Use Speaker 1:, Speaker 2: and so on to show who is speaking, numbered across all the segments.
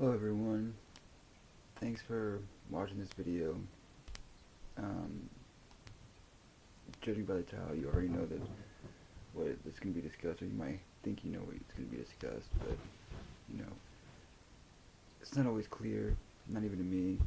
Speaker 1: Hello everyone, thanks for watching this video. Um, Judging by the title, you already know that what is going to be discussed, or you might think you know what it's going to be discussed, but you know, it's not always clear, not even to me.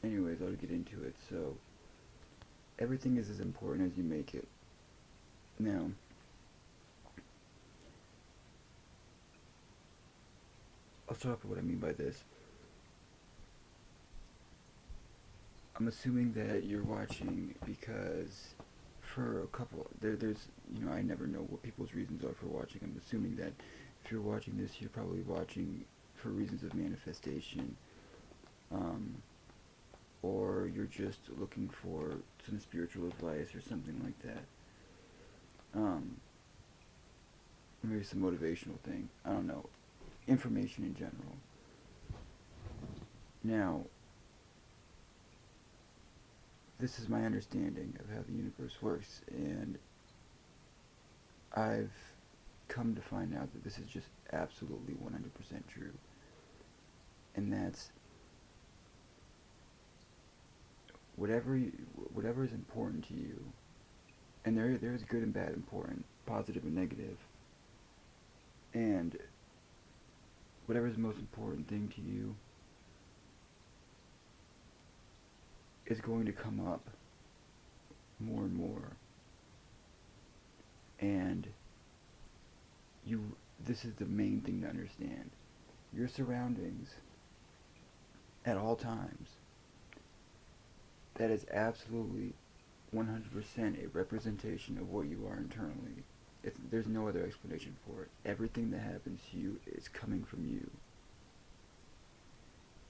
Speaker 1: Anyways, I'll get into it. So, everything is as important as you make it. Now, I'll start off with what I mean by this. I'm assuming that you're watching because for a couple, there's, I never know what people's reasons are for watching. I'm assuming that if you're watching this, you're probably watching for reasons of manifestation, um, or you're just looking for some spiritual advice or something like that. Um, Maybe some motivational thing. I don't know. Information in general. Now, this is my understanding of how the universe works, and I've come to find out that this is just absolutely 100% true. And that's whatever whatever is important to you, and there's good and bad important, positive and negative, and whatever is the most important thing to you is going to come up more and more. And this is the main thing to understand. Your surroundings at all times, that is absolutely 100% a representation of what you are internally. There's no other explanation for it. Everything that happens to you is coming from you.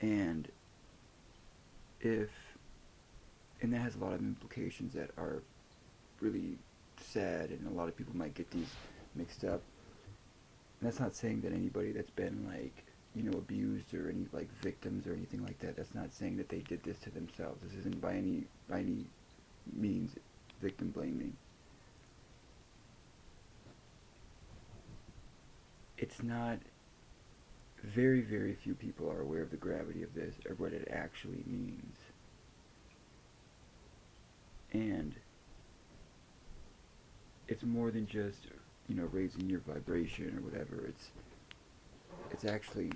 Speaker 1: And if, and that has a lot of implications that are really sad, and a lot of people might get these mixed up. And that's not saying that anybody that's been abused, or any victims or anything like that, that's not saying that they did this to themselves. This isn't by any means victim blaming. It's not, very, very few people are aware of the gravity of this or what it actually means. And it's more than just, raising your vibration or whatever. It's actually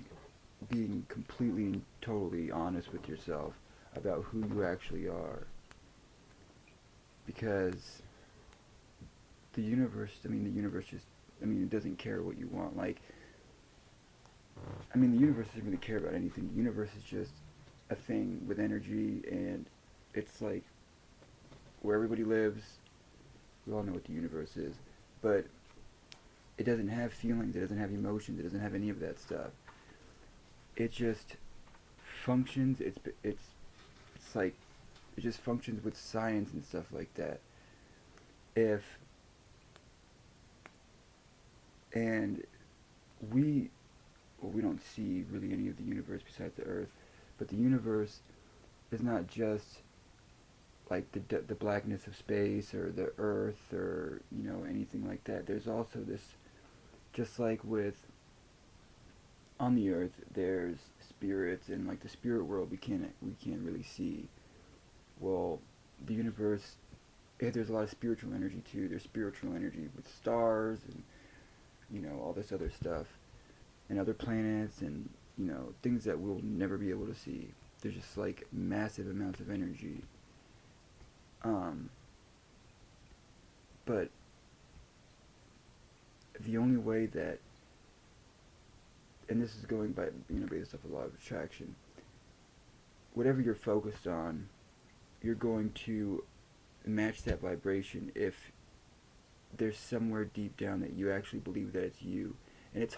Speaker 1: being completely and totally honest with yourself about who you actually are. Because the universe just, it doesn't care what you want. The universe doesn't really care about anything. The universe is just a thing with energy, and it's like where everybody lives. We all know what the universe is, but it doesn't have feelings, it doesn't have emotions, it doesn't have any of that stuff. It just functions. It's like it just functions with science and stuff like that. If and we we don't see really any of the universe besides the Earth, but the universe is not just like the blackness of space or the Earth, or anything like that. There's also this, just like with on the Earth, there's spirits, and like the spirit world we can't really see. Well, the universe, there's a lot of spiritual energy too. There's spiritual energy with stars and all this other stuff, and other planets, and things that we'll never be able to see. There's just like massive amounts of energy. Um, but the only way that, and this is going by based off a law of attraction, whatever you're focused on, you're going to match that vibration if there's somewhere deep down that you actually believe that it's you. And it's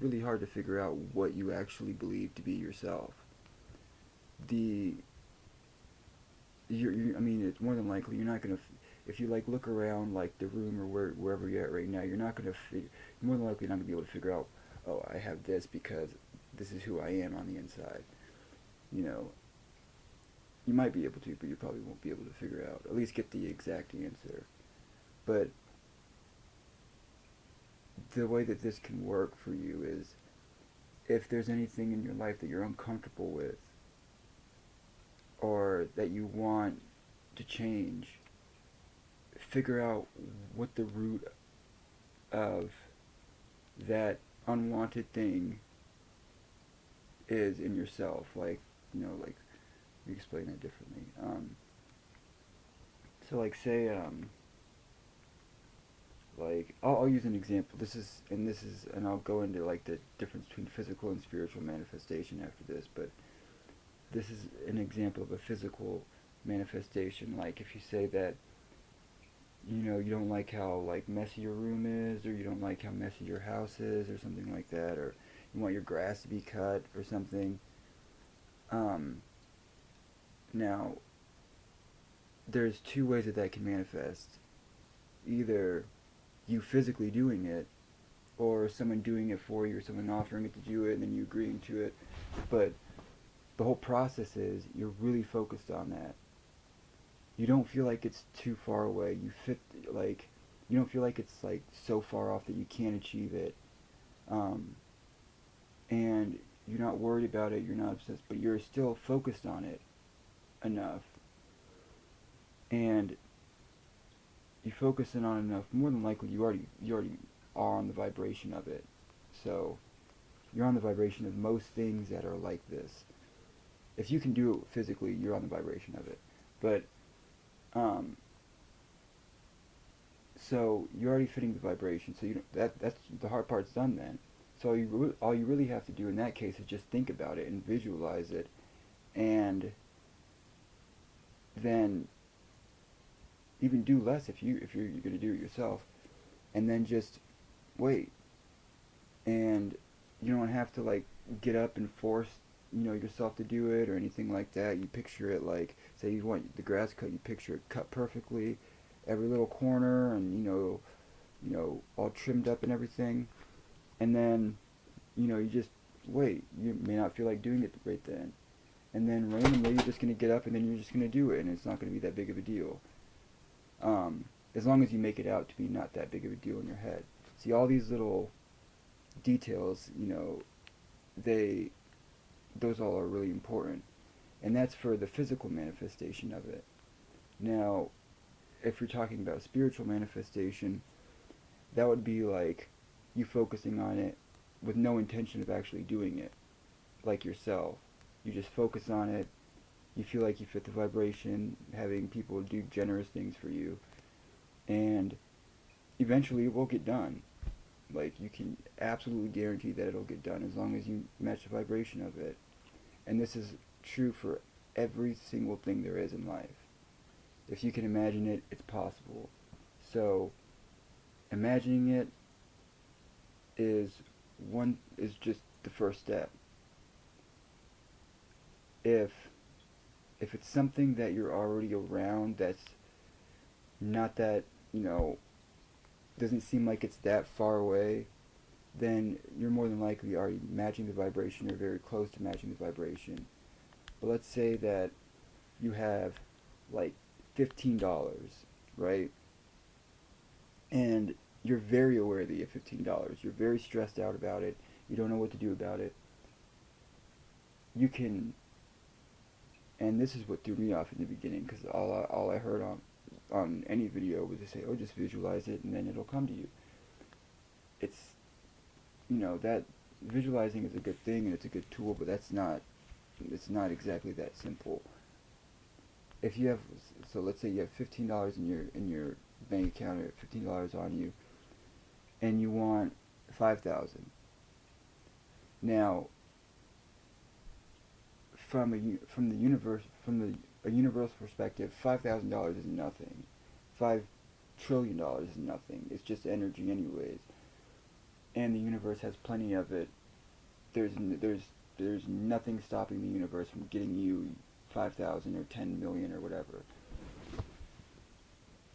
Speaker 1: really hard to figure out what you actually believe to be yourself. The it's more than likely you're not gonna, if you look around the room, or wherever you're at right now, you're more than likely not gonna be able to figure out, oh, I have this because this is who I am on the inside. You know, you might be able to, but you probably won't be able to figure out, at least get the exact answer. But the way that this can work for you is if there's anything in your life that you're uncomfortable with or that you want to change, figure out what the root of that unwanted thing is in yourself. Like, like, let me explain that differently. So, like, say, like, I'll use an example. And I'll go into, like, the difference between physical and spiritual manifestation after this, but this is an example of a physical manifestation. Like, if you say that, you don't like how, like, messy your room is, or you don't like how messy your house is, or something like that, or you want your grass to be cut, or something. Um, Now, there's two ways that that can manifest. Either you physically doing it, or someone doing it for you, or someone offering it to do it, and then you agreeing to it. But the whole process is you're really focused on that. You don't feel like it's too far away. You don't feel like it's like so far off that you can't achieve it. Um, and you're not worried about it. You're not obsessed, but you're still focused on it enough. And you focus in on enough, more than likely you already are on the vibration of it. So you're on the vibration of most things that are like this. If you can do it physically, you're on the vibration of it. But um, so you're already fitting the vibration. So that's the hard part's done then. So all you really have to do in that case is just think about it and visualize it, and then even do less if you're going to do it yourself, and then just wait. And you don't have to, like, get up and force yourself to do it or anything like that. You picture it, like, say you want the grass cut, you picture it cut perfectly, every little corner, and all trimmed up and everything. And then you just wait. You may not feel like doing it right then, and then randomly you're just going to get up and then you're just going to do it, and it's not going to be that big of a deal. As long as you make it out to be not that big of a deal in your head. See, all these little details, those all are really important. And that's for the physical manifestation of it. Now, if you're talking about spiritual manifestation, that would be like you focusing on it with no intention of actually doing it, like yourself. You just focus on it. You feel like you fit the vibration, having people do generous things for you, and eventually it will get done. Like, you can absolutely guarantee that it'll get done as long as you match the vibration of it. And this is true for every single thing there is in life. If you can imagine it, it's possible. So, imagining it is just the first step. If it's something that you're already around, that's not that, doesn't seem like it's that far away, then you're more than likely already matching the vibration or very close to matching the vibration. But let's say that you have like $15, right? And you're very aware that you have $15. You're very stressed out about it. You don't know what to do about it. You can, and this is what threw me off in the beginning, because all I heard on any video was to say, oh, just visualize it and then it'll come to you. It's, that visualizing is a good thing and it's a good tool, but it's not exactly that simple. If you have, so let's say you have $15 in your bank account, or $15 on you, and you want 5,000. Now, from a universal perspective, $5,000 is nothing. $5 trillion is nothing. It's just energy, anyways. And the universe has plenty of it. There's nothing stopping the universe from getting you 5,000 or 10 million or whatever.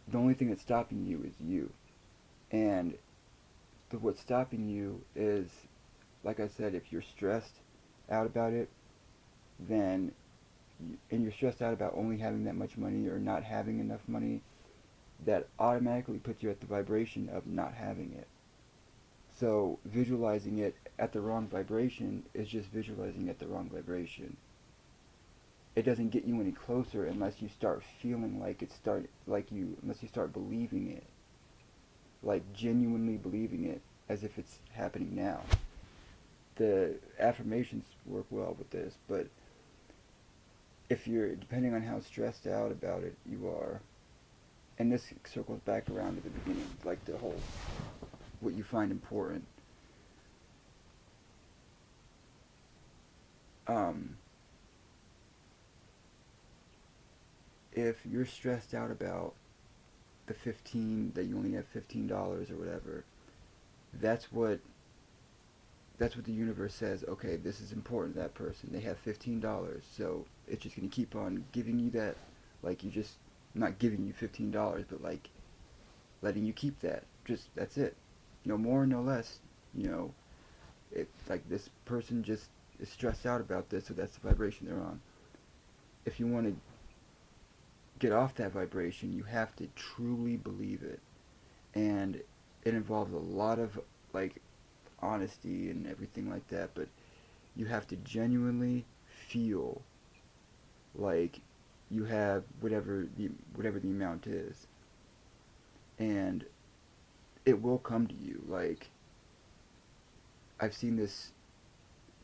Speaker 1: The only thing that's stopping you is you. And what's stopping you is, like I said, if you're stressed out about it, then, and you're stressed out about only having that much money or not having enough money, that automatically puts you at the vibration of not having it. So visualizing it at the wrong vibration is just visualizing at the wrong vibration. It doesn't get you any closer unless you start feeling like unless you start believing it, like genuinely believing it as if it's happening now. The affirmations work well with this, but if you're, depending on how stressed out about it you are, and this circles back around to the beginning, like the whole, what you find important. Um, if you're stressed out about the 15, that you only have $15 or whatever, that's what that's what the universe says. Okay, this is important to that person. They have $15, so it's just gonna keep on giving you that, like you just not giving you $15, but like letting you keep that. Just that's it. No more, no less. You know, it like this person just is stressed out about this, so that's the vibration they're on. If you want to get off that vibration, you have to truly believe it, and it involves a lot of like honesty and everything like that. But you have to genuinely feel like you have whatever the amount is, and it will come to you. Like I've seen this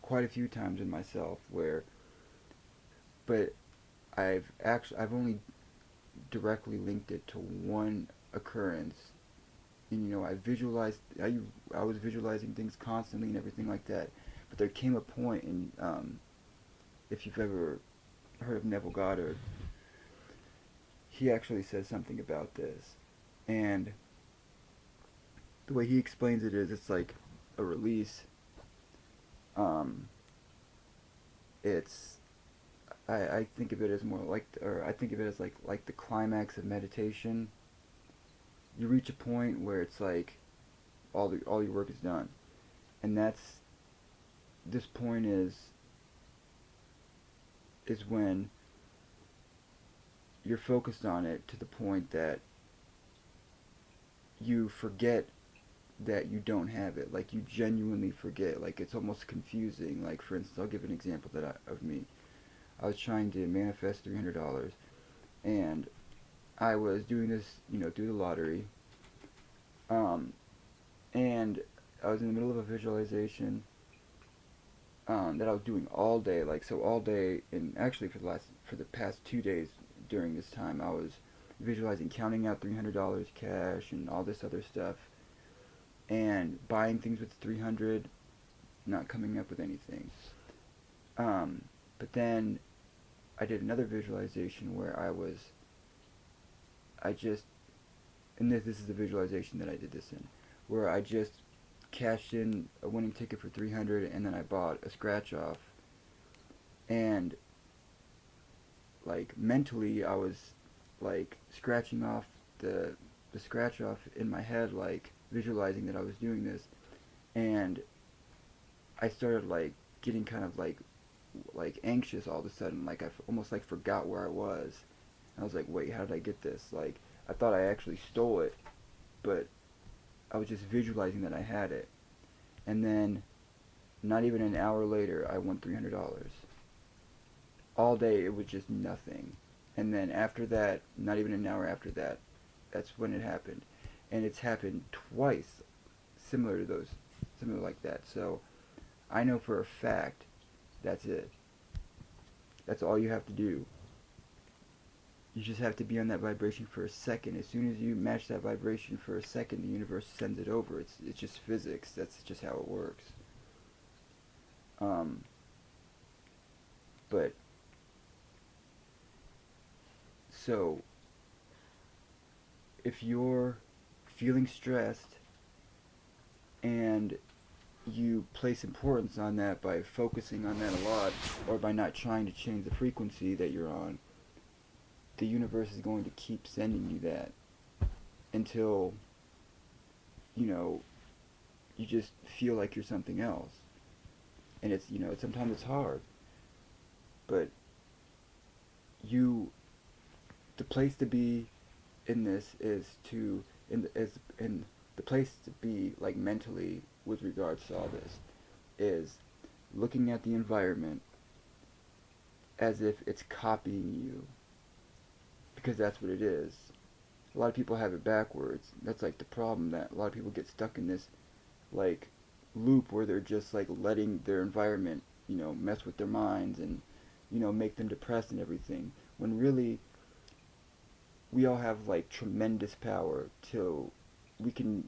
Speaker 1: quite a few times in myself where, but I've only directly linked it to one occurrence. And I was visualizing things constantly and everything like that. But there came a point in, if you've ever heard of Neville Goddard, he actually says something about this. And the way he explains it is it's like a release. Um, it's I think of it as more like, or I think of it as like the climax of meditation. You reach a point where it's like all your work is done, and this point is when you're focused on it to the point that you forget that you don't have it. Like you genuinely forget. Like it's almost confusing. Like for instance, I'll give an example of me. I was trying to manifest $300, and I was doing this, through the lottery. Um, and I was in the middle of a visualization that I was doing all day. Like so, all day, and actually for the past 2 days during this time, I was visualizing counting out $300 cash and all this other stuff, and buying things with 300, not coming up with anything. Um, but then I did another visualization where I just, and this is the visualization that I did this in, where I just cashed in a winning ticket for 300, and then I bought a scratch off, and like mentally I was like scratching off the scratch off in my head, like visualizing that I was doing this, and I started like getting kind of like anxious all of a sudden, like almost like forgot where I was. I was like, wait, how did I get this? Like I thought I actually stole it, but I was just visualizing that I had it. And then not even an hour later I won $300. All day it was just nothing. And then after that, not even an hour after that, that's when it happened. And it's happened twice similar to those, similar like that. So I know for a fact that's it. That's all you have to do. You just have to be on that vibration for a second. As soon as you match that vibration for a second, the universe sends it over. It's just physics. That's just how it works. Um, but so if you're feeling stressed and you place importance on that by focusing on that a lot, or by not trying to change the frequency that you're on, the universe is going to keep sending you that until, you know, you just feel like you're something else. And sometimes it's hard, but you, the place to be in this is to, in the place to be like mentally with regards to all this is looking at the environment as if it's copying you, because that's what it is. A lot of people have it backwards. That's like the problem, that a lot of people get stuck in this like loop where they're just like letting their environment, mess with their minds and make them depressed and everything. When really we all have like tremendous power till we can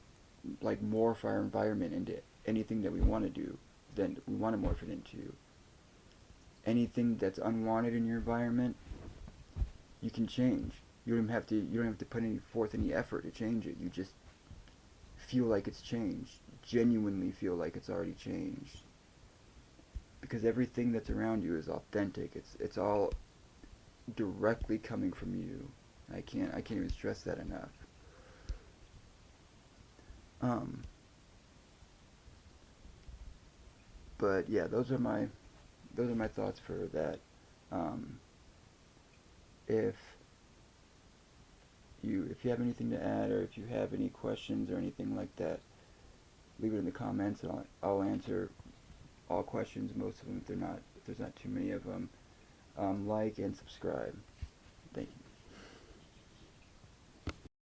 Speaker 1: like morph our environment into anything that we want to do, then we want to morph it into. Anything that's unwanted in your environment, you can change. You don't have to put any forth any effort to change it. You just feel like it's changed. Genuinely feel like it's already changed. Because everything that's around you is authentic. It's all directly coming from you. I can't even stress that enough. Um, but yeah, those are my thoughts for that. Um, if if you have anything to add, or if you have any questions or anything like that, leave it in the comments, and I'll answer all questions, most of them, if there's not too many of them. Like and subscribe. Thank you.